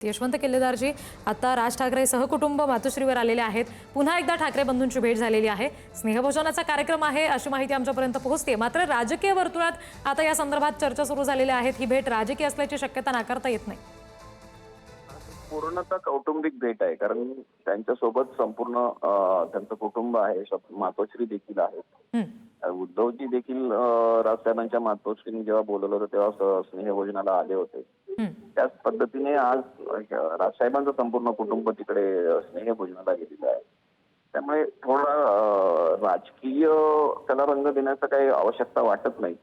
यशवंत किल्लेदारजी, आता राज ठाकरे सहकुटुंब मातोश्रीवर आलेले आहेत. पुन्हा एकदा ठाकरे बंधूंची भेट झालेली आहे. स्नेहभोजनाचा कार्यक्रम आहे अशी माहिती आमच्यापर्यंत पोहोचते. मात्र राजकीय वर्तुळात आता या संदर्भात चर्चा सुरू झालेल्या आहेत. ही भेट राजकीय असल्याची शक्यता नाकारता येत नाही. पूर्णतः कौटुंबिक भेट आहे, कारण त्यांच्यासोबत संपूर्ण त्यांचं कुटुंब आहे, मातोश्री देखील आहेत. उद्धवजी देखील राजसाहेबांच्या मातोश्रीने जेव्हा बोलवलं होतं तेव्हा स्नेहभोजनाला आले होते. त्याच पद्धतीने आज राजसाहेबांचं संपूर्ण कुटुंब तिकडे स्नेहभोजनाला गेलेलं आहे. त्यामुळे थोडा राजकीय त्याला रंग देण्याचं काही आवश्यकता वाटत नाही.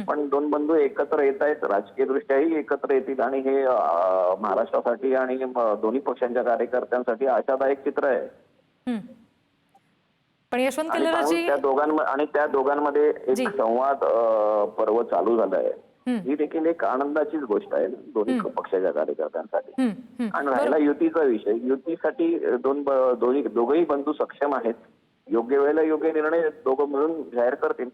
पण दोन बंधू एकत्र येत आहेत, राजकीय दृष्ट्याही एकत्र येतील आणि हे महाराष्ट्रासाठी आणि दोन्ही पक्षांच्या कार्यकर्त्यांसाठी आशादायक चित्र आहे. पण यशवंत किल्लेदारजी, त्या दोघांमध्ये एक संवाद पर्व चालू झाला आहे. ही देखील एक आनंदाचीच गोष्ट आहे दोन्ही पक्षाच्या कार्यकर्त्यांसाठी. आणि राहिला युतीचा विषय, युतीसाठी दोघंही बंधू सक्षम आहेत. योग्य वेळेला योग्य निर्णय दोघं मिळून जाहीर करतील.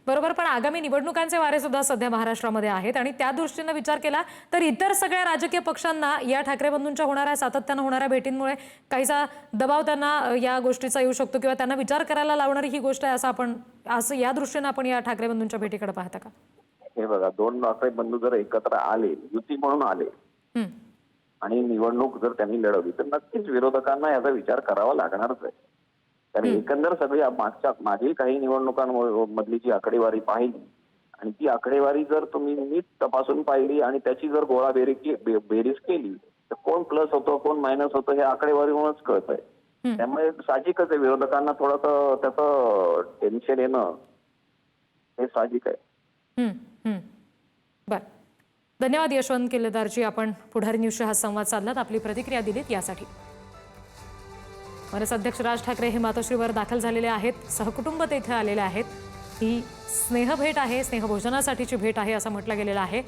बरोबर, पण आगामी निवडणुकांचे वारे सुद्धा सध्या महाराष्ट्रामध्ये आहेत आणि त्या दृष्टीने विचार केला तर इतर सगळ्या राजकीय पक्षांना या ठाकरे बंधूंच्या होणाऱ्या सातत्यानं होणाऱ्या भेटींमुळे काहीसा दबाव त्यांना या गोष्टीचा येऊ शकतो किंवा त्यांना विचार करायला लावणारी ही गोष्ट आहे असं या दृष्टीने आपण या ठाकरे बंधूंच्या भेटीकडे पाहता का? हे बघा, दोन ठाकरे बंधू जर एकत्र आले, युती म्हणून आले आणि निवडणूक जर त्यांनी लढवली तर नक्कीच विरोधकांना याचा विचार करावा लागणारच आहे. कारण एकंदर सगळी मागील काही निवडणुकांमधली जी आकडेवारी पाहिली आणि ती आकडेवारी जर तुम्ही नीट तपासून पाहिली आणि त्याची जर बेरीज केली तर कोण प्लस होतो कोण मायनस होतो हे आकडेवारीमुळेच कळत आहे. त्यामुळे साहजिकच आहे विरोधकांना थोडंसं त्याचं टेन्शन येणं हे साहजिक आहे. बर, धन्यवाद यशवंत किल्लेदारजी, आपण पुढारी न्यूजशी हा संवाद साधलात, आपली प्रतिक्रिया दिलीत यासाठी. मनसे अध्यक्ष राज ठाकरे हे मातोश्रीवर दाखल झालेले आहेत, सहकुटुंब तेथे आलेले आहेत. ही स्नेहभेट आहे, स्नेहभोजनासाठीची भेट आहे असं म्हटलं गेलेलं आहे.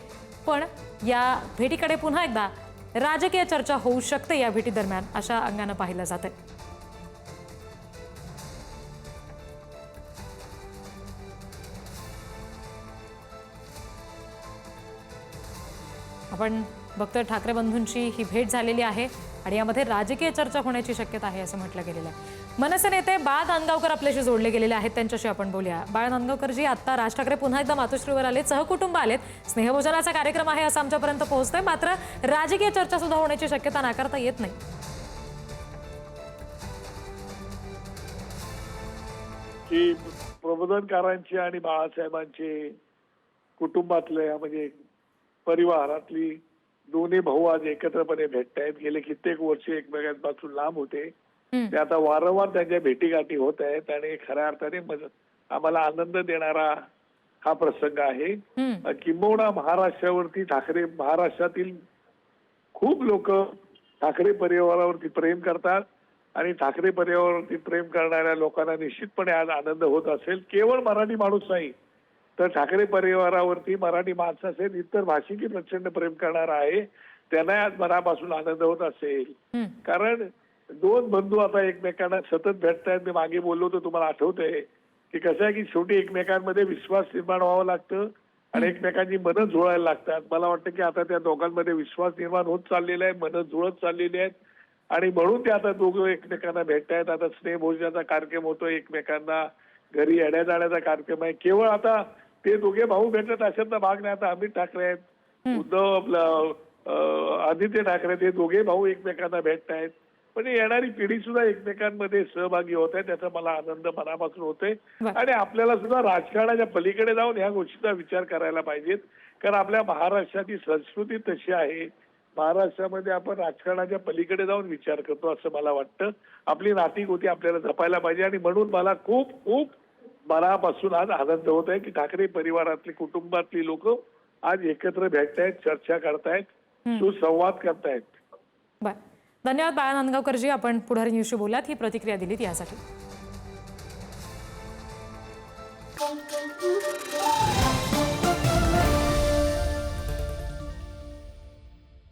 पण या भेटीकडे पुन्हा एकदा राजकीय चर्चा होऊ शकते या भेटी दरम्यान अशा अंगानं पाहिलं जातंय. आपण बघतोय ठाकरे बंधूंची ही भेट झालेली आहे आणि यामध्ये राजकीय चर्चा होण्याची शक्यता आहे असं म्हटलं गेलेलं आहे. मनसे नेते बाळा नांदगावकर आपल्याशी जोडले गेलेले आहेत, त्यांच्याशी आपण बोलूया. बाळा नांदगावकरजी, आता राज ठाकरे पुन्हा एकदा मातोश्रीवर आले, सहकुटुंब आलेत, स्नेहभोजनाचा कार्यक्रम आहे असं आमच्यापर्यंत पोहोचतंय. मात्र राजकीय चर्चा सुद्धा होण्याची शक्यता नाकारता येत नाही. की प्रबोधनकारांची आणि बाळासाहेबांचे कुटुंबातल्या म्हणजे परिवारातली दोन्ही भाऊ आज एकत्रपणे भेटतायत. गेले कित्येक वर्ष एकमेकांपासून लांब होते, ते आता वारंवार त्यांच्या भेटीगाठी होत आहेत आणि खऱ्या अर्थाने आम्हाला आनंद देणारा हा प्रसंग आहे. किंबहुना महाराष्ट्रातील खूप लोक ठाकरे परिवारावरती प्रेम करतात आणि ठाकरे परिवारावरती प्रेम करणाऱ्या लोकांना निश्चितपणे आज आनंद होत असेल. केवळ मराठी माणूस नाही तर ठाकरे परिवारावरती मराठी माणसं असेल, इतर भाषिकी प्रचंड प्रेम करणार आहे, त्यांना आज मनापासून आनंद होत असेल. कारण दोन बंधू आता एकमेकांना सतत भेटतायत. मी मागे बोललो होतो, तुम्हाला आठवतंय की कसं आहे की शेवटी एकमेकांमध्ये विश्वास निर्माण व्हावा लागतं आणि एकमेकांची मनं जुळायला लागतात. मला वाटतं की आता त्या दोघांमध्ये विश्वास निर्माण होत चाललेला आहे, मनं जुळत चाललेली आहेत आणि म्हणून ते आता दोघं एकमेकांना भेटतायत. आता स्नेहभोजनाचा कार्यक्रम होतो, एकमेकांना घरी येण्या जाण्याचा कार्यक्रम आहे. केवळ आता ते दोघे भाऊ भेटत अशातला भाग नाही. आता अमित ठाकरे आहेत, उद्धव आदित्य ठाकरे, ते दोघे भाऊ एकमेकांना भेटतायत. पण येणारी पिढी सुद्धा एकमेकांमध्ये सहभागी होत आहे, त्याचा मला आनंद मनापासून होतोय. आणि आपल्याला सुद्धा राजकारणाच्या पलीकडे जाऊन ह्या गोष्टीचा विचार करायला पाहिजेत, कारण आपल्या महाराष्ट्राची संस्कृती तशी आहे. महाराष्ट्रामध्ये आपण राजकारणाच्या पलीकडे जाऊन विचार करतो असं मला वाटतं. आपली नाती गोती आपल्याला जपायला पाहिजे आणि म्हणून मला खूप खूप मनापासून आज आनंद होत आहे की ठाकरे परिवारातली कुटुंबातली लोक आज एकत्र भेटतायत, चर्चा करतायत, सुसंवाद करतायत. बर, धन्यवाद बाळा नांदगावकरजी, आपण पुढारी न्यूजशी बोलात, ही प्रतिक्रिया दिलीत यासाठी.